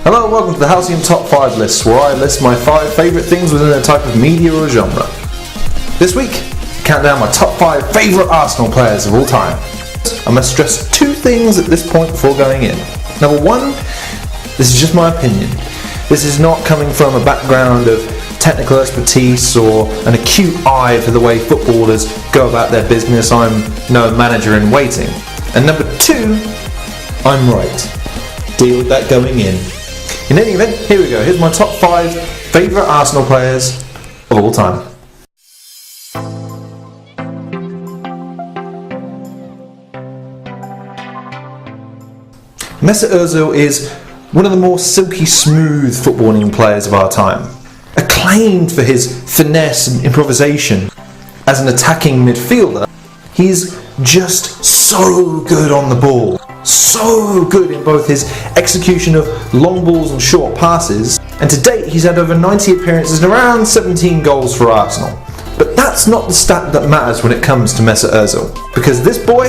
Hello and welcome to the Halcyon Top 5 list, where I list my 5 favourite things within a type of media or genre. This week, I count down my top 5 favourite Arsenal players of all time. I must stress 2 things at this point before going in. Number 1, this is just my opinion. This is not coming from a background of technical expertise or an acute eye for the way footballers go about their business. I'm no manager in waiting. And number 2, I'm right. Deal with that going in. In any event, here we go. Here's my top 5 favourite Arsenal players of all time. Mesut Ozil is one of the more silky smooth footballing players of our time. Acclaimed for his finesse and improvisation as an attacking midfielder, he's just so good on the ball. So good in both his execution of long balls and short passes, and to date he's had over 90 appearances and around 17 goals for Arsenal. But that's not the stat that matters when it comes to Mesut Ozil, because this boy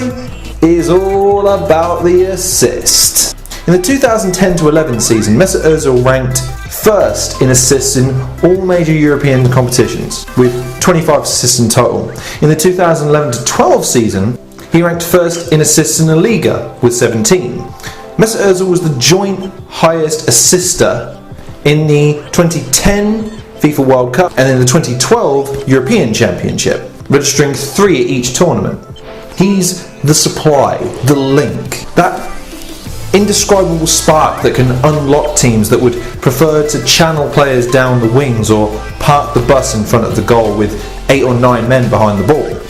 is all about the assist. In the 2010-11 season, Mesut Ozil ranked first in assists in all major European competitions, with 25 assists in total. In the 2011-12 season, he ranked first in assists in La Liga with 17. Mesut Ozil was the joint highest assister in the 2010 FIFA World Cup and in the 2012 European Championship, registering 3 at each tournament. He's the supply, the link, that indescribable spark that can unlock teams that would prefer to channel players down the wings or park the bus in front of the goal with 8 or 9 men behind the ball.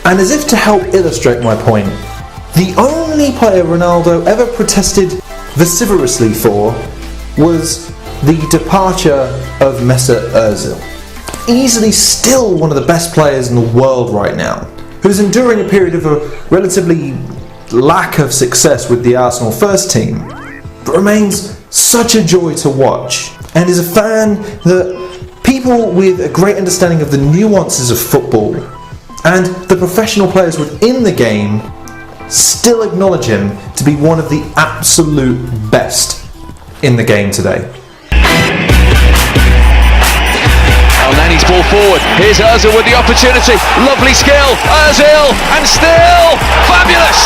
And as if to help illustrate my point, the only player Ronaldo ever protested vociferously for was the departure of Mesut Ozil. Easily still one of the best players in the world right now, who is enduring a period of a relatively lack of success with the Arsenal first team, but remains such a joy to watch, and is a fan that people with a great understanding of the nuances of football and the professional players within the game still acknowledge him to be one of the absolute best in the game today. Nani's ball forward, here's Ozil with the opportunity, lovely skill, Ozil, and still fabulous!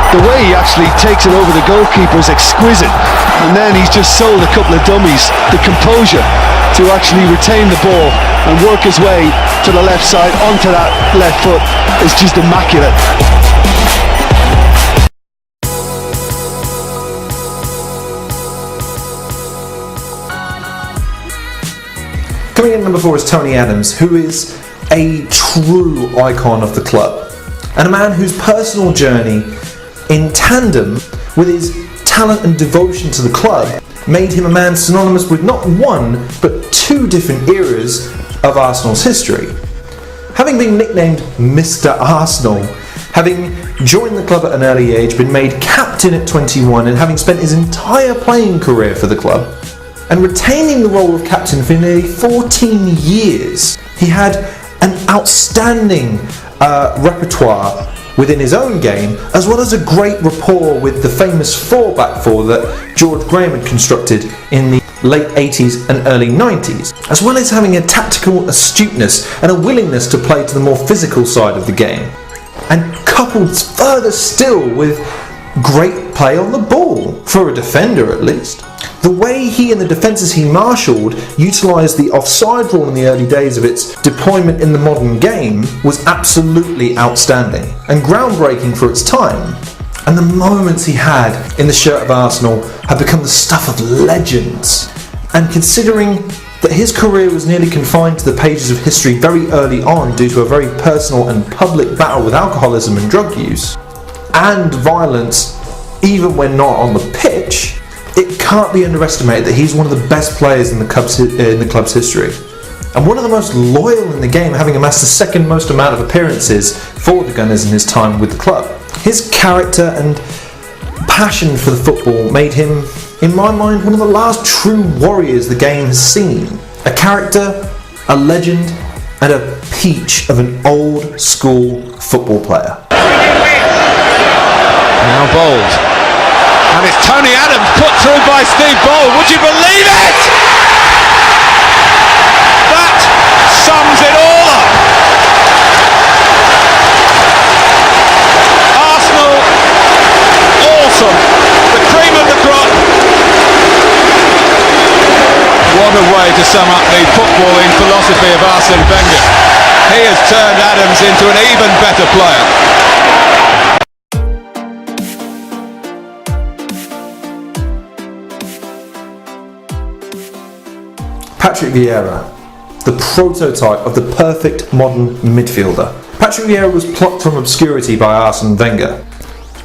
The way he actually takes it over the goalkeeper is exquisite, and then he's just sold a couple of dummies. The composure to actually retain the ball and work his way to the left side onto that left foot is just immaculate. Coming in number 4 is Tony Adams, who is a true icon of the club, and a man whose personal journey, in tandem with his talent and devotion to the club, made him a man synonymous with not one, but 2 different eras of Arsenal's history. Having been nicknamed Mr. Arsenal, having joined the club at an early age, been made captain at 21, and having spent his entire playing career for the club, and retaining the role of captain for nearly 14 years, he had an outstanding repertoire within his own game, as well as a great rapport with the famous 4-back 4 that George Graham had constructed in the late 80s and early 90s, as well as having a tactical astuteness and a willingness to play to the more physical side of the game, and coupled further still with great play on the ball, for a defender at least. The way he and the defences he marshalled utilised the offside rule in the early days of its deployment in the modern game was absolutely outstanding and groundbreaking for its time. And the moments he had in the shirt of Arsenal have become the stuff of legends. And considering that his career was nearly confined to the pages of history very early on due to a very personal and public battle with alcoholism and drug use, and violence even when not on the pitch, it can't be underestimated that he's one of the best players in the club's history, and one of the most loyal in the game, having amassed the second most amount of appearances for the Gunners in his time with the club. His character and passion for the football made him, in my mind, one of the last true warriors the game has seen. A character, a legend, and a peach of an old school football player. Now Bold. And it's Tony Adams put through by Steve Bold. Would you believe it? That sums it all up. Arsenal, awesome. The cream of the crop. What a way to sum up the footballing philosophy of Arsene Wenger. He has turned Adams into an even better player. Patrick Vieira, the prototype of the perfect modern midfielder. Patrick Vieira was plucked from obscurity by Arsene Wenger,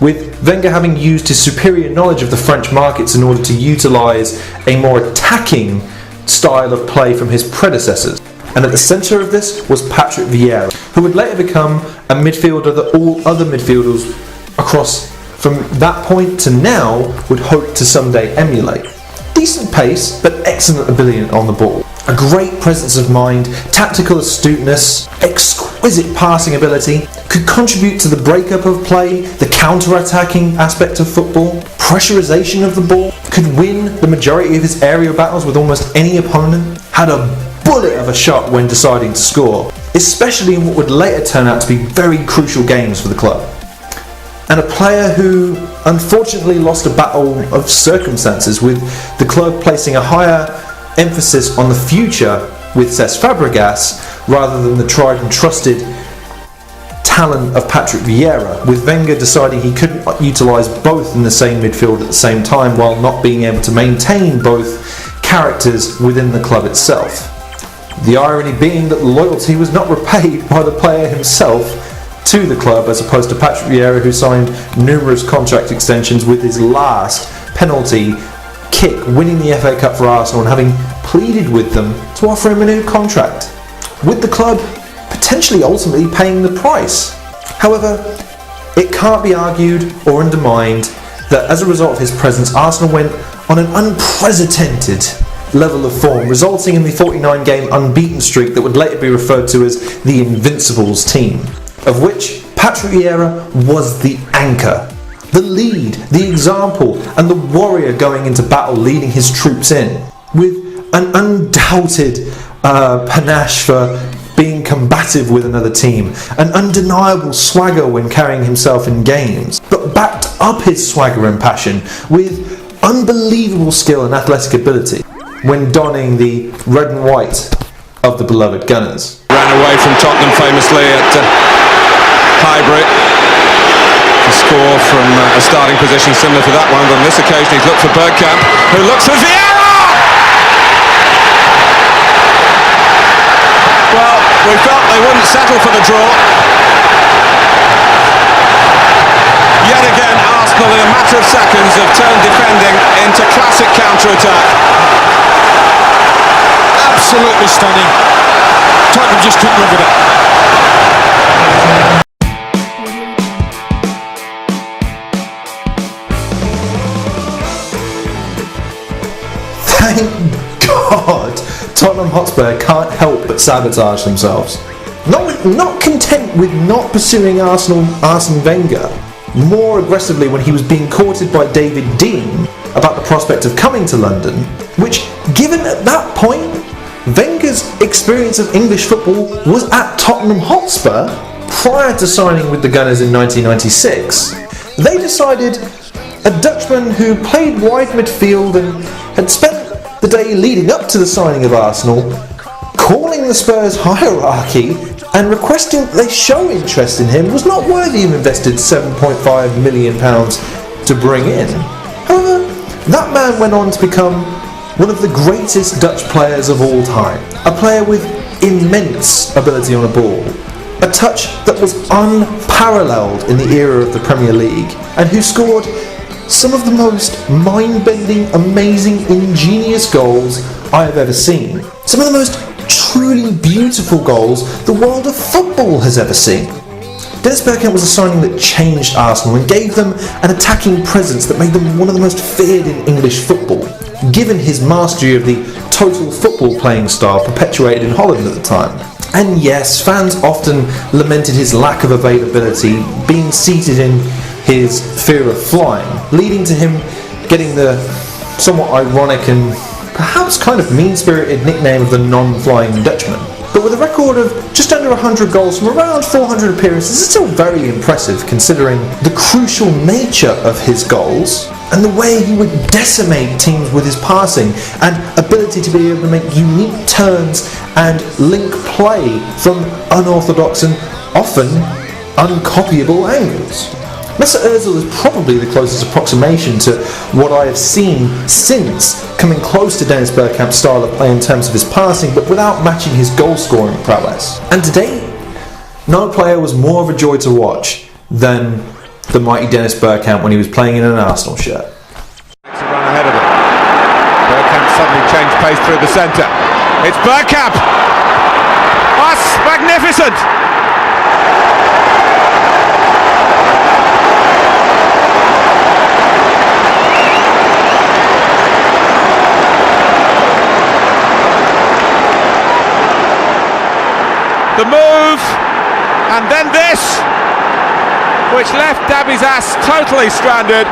with Wenger having used his superior knowledge of the French markets in order to utilise a more attacking style of play from his predecessors. And at the centre of this was Patrick Vieira, who would later become a midfielder that all other midfielders across from that point to now would hope to someday emulate. Decent pace, but excellent ability on the ball. A great presence of mind, tactical astuteness, exquisite passing ability, could contribute to the breakup of play, the counter-attacking aspect of football, pressurisation of the ball, could win the majority of his area battles with almost any opponent, had a bullet of a shot when deciding to score, especially in what would later turn out to be very crucial games for the club. And a player who unfortunately lost a battle of circumstances, with the club placing a higher emphasis on the future with Cesc Fabregas rather than the tried and trusted talent of Patrick Vieira, with Wenger deciding he couldn't utilise both in the same midfield at the same time while not being able to maintain both characters within the club itself. The irony being that loyalty was not repaid by the player himself to the club, as opposed to Patrick Vieira, who signed numerous contract extensions, with his last penalty kick winning the FA Cup for Arsenal and having pleaded with them to offer him a new contract, with the club potentially ultimately paying the price. However, it can't be argued or undermined that as a result of his presence, Arsenal went on an unprecedented level of form, resulting in the 49-game unbeaten streak that would later be referred to as the Invincibles team, of which Patrick Vieira was the anchor, the lead, the example, and the warrior going into battle, leading his troops in, with an undoubted panache for being combative with another team, an undeniable swagger when carrying himself in games, but backed up his swagger and passion with unbelievable skill and athletic ability when donning the red and white of the beloved Gunners. Ran away from Tottenham famously at Highbury to score from a starting position similar to that one, but on this occasion he's looked for Bergkamp, who looks for Vieira! Well, we felt they wouldn't settle for the draw. Yet again, Arsenal in a matter of seconds have turned defending into classic counter-attack. Absolutely stunning. Tottenham just couldn't live with it. Thank God Tottenham Hotspur can't help but sabotage themselves. Not content with not pursuing Arsene Wenger more aggressively when he was being courted by David Dein about the prospect of coming to London, which, given at that point, Wenger's experience of English football was at Tottenham Hotspur prior to signing with the Gunners in 1996. They decided a Dutchman who played wide midfield and had spent the day leading up to the signing of Arsenal calling the Spurs hierarchy and requesting that they show interest in him was not worthy of invested £7.5 million to bring in. However, that man went on to become one of the greatest Dutch players of all time, a player with immense ability on a ball, a touch that was unparalleled in the era of the Premier League, and who scored some of the most mind-bending, amazing, ingenious goals I have ever seen. Some of the most truly beautiful goals the world of football has ever seen. Dennis Bergkamp was a signing that changed Arsenal and gave them an attacking presence that made them one of the most feared in English football, given his mastery of the total football playing style perpetuated in Holland at the time. And yes, fans often lamented his lack of availability, being seated in his fear of flying, leading to him getting the somewhat ironic and perhaps kind of mean-spirited nickname of the non-flying Dutchman. But with a record of just under 100 goals from around 400 appearances, it's still very impressive considering the crucial nature of his goals and the way he would decimate teams with his passing and ability to be able to make unique turns and link play from unorthodox and often uncopyable angles. Mesut Ozil is probably the closest approximation to what I have seen since coming close to Dennis Bergkamp's style of play in terms of his passing, but without matching his goal-scoring prowess. And to date, no player was more of a joy to watch than the mighty Dennis Bergkamp when he was playing in an Arsenal shirt. To run ahead of him. Bergkamp suddenly changed pace through the centre. It's Bergkamp! That's magnificent! The move, and then this, which left Davies Ass totally stranded.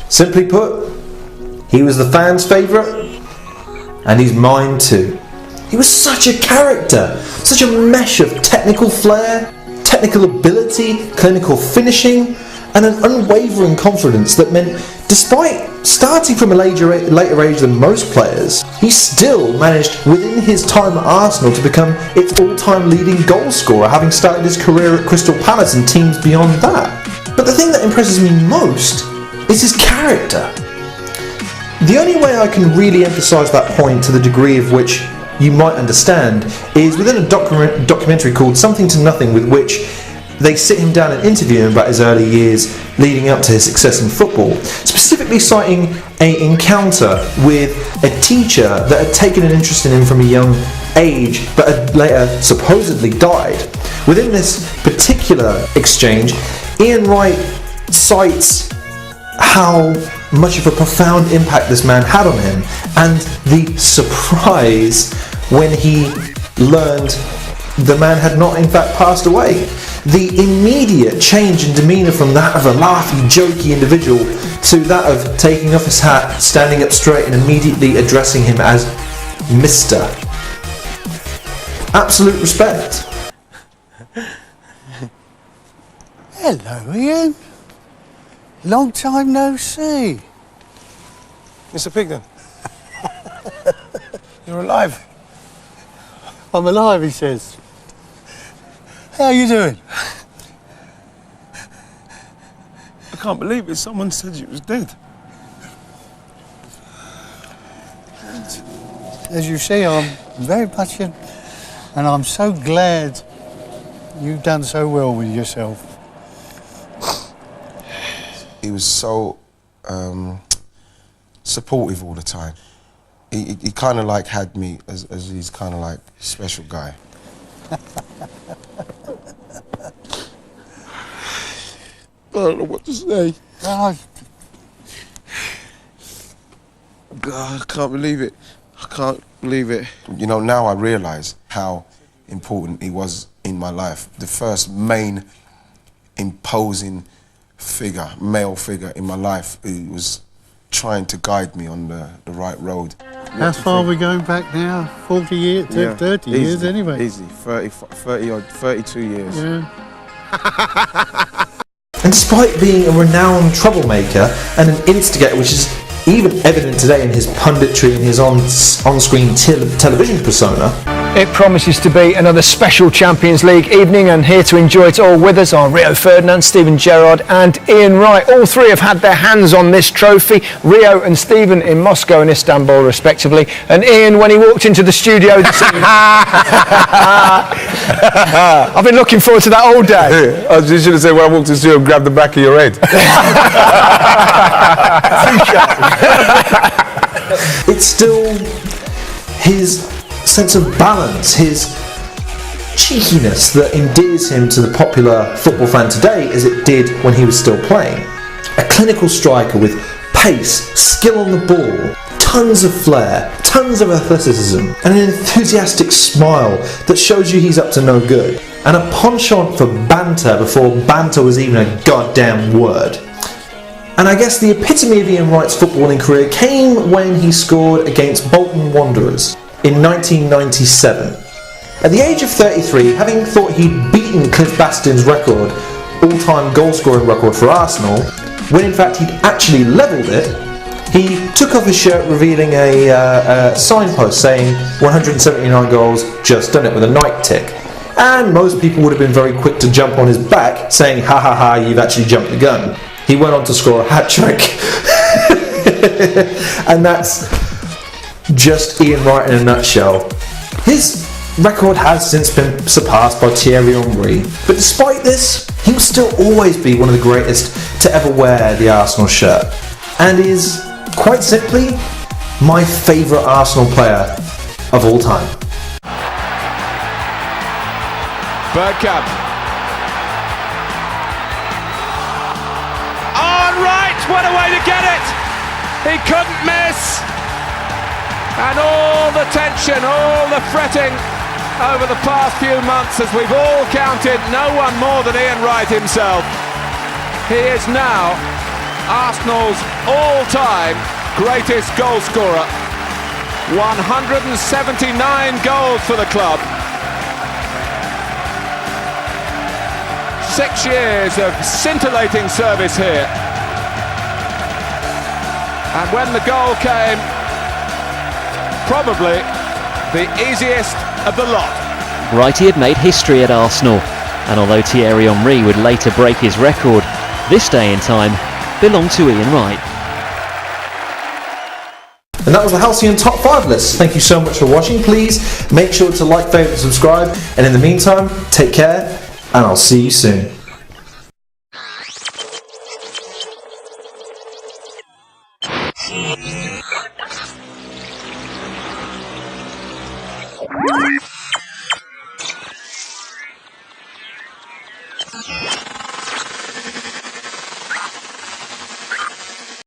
Simply put, he was the fans' favourite, and he's mine too. He was such a character, such a mesh of technical flair, technical ability, clinical finishing, and an unwavering confidence that meant, despite starting from a later age than most players, he still managed within his time at Arsenal to become its all-time leading goal scorer, having started his career at Crystal Palace and teams beyond that. But the thing that impresses me most is his character. The only way I can really emphasise that point to the degree of which you might understand is within a documentary called Something to Nothing, with which they sit him down and interview him about his early years leading up to his success in football, specifically citing an encounter with a teacher that had taken an interest in him from a young age but had later supposedly died. Within this particular exchange, Ian Wright cites how much of a profound impact this man had on him and the surprise when he learned the man had not in fact passed away. The immediate change in demeanour from that of a laughy, jokey individual to that of taking off his hat, standing up straight and immediately addressing him as Mr. Absolute respect. Hello, Ian. Long time no see. Mr. Pigden. You're alive. I'm alive, he says. How are you doing? I can't believe it. Someone said you was dead. As you see, I'm very much in, and I'm so glad you've done so well with yourself. He was so supportive all the time. He kind of like had me as his kind of like special guy. I don't know what to say. Oh, God, I can't believe it. I can't believe it. You know, now I realise how important he was in my life. The first main imposing figure, male figure in my life who was trying to guide me on the right road. how far are we going back now? 40 years, 30 years anyway. Easy, 30 or 32 years. Yeah. And despite being a renowned troublemaker and an instigator, which is even evident today in his punditry and his on-screen television persona, It promises to be another special Champions League evening, and here to enjoy it all with us are Rio Ferdinand, Steven Gerrard and Ian Wright. All three have had their hands on this trophy, Rio and Steven in Moscow and Istanbul respectively, and Ian when he walked into the studio this evening. I've been looking forward to that all day. You should have said when I walked into the studio, grab the back of your head. It's still his sense of balance, his cheekiness that endears him to the popular football fan today as it did when he was still playing. A clinical striker with pace, skill on the ball, tons of flair, tons of athleticism, and an enthusiastic smile that shows you he's up to no good, and a penchant for banter before banter was even a goddamn word. And I guess the epitome of Ian Wright's footballing career came when he scored against Bolton Wanderers in 1997. At the age of 33, having thought he'd beaten Cliff Bastin's record, all-time goal-scoring record for Arsenal, when in fact he'd actually levelled it, he took off his shirt revealing a signpost saying 179 goals, just done it, with a Nike tick. And most people would have been very quick to jump on his back saying, ha ha ha, you've actually jumped the gun. He went on to score a hat-trick. And that's just Ian Wright in a nutshell. His record has since been surpassed by Thierry Henry, but despite this, he will still always be one of the greatest to ever wear the Arsenal shirt, and is, quite simply, my favourite Arsenal player of all time. Bergkamp. On right, what a way to get it! He couldn't miss! And all the tension, all the fretting over the past few months, as we've all counted, no one more than Ian Wright himself. He is now Arsenal's all-time greatest goal scorer. 179 goals for the club. 6 years of scintillating service here. And when the goal came, probably the easiest of the lot. Wrighty had made history at Arsenal, and although Thierry Henry would later break his record, this day in time belonged to Ian Wright. And that was the Halcyon Top 5 list. Thank you so much for watching. Please make sure to like, favourite and subscribe. And in the meantime, take care, and I'll see you soon. What?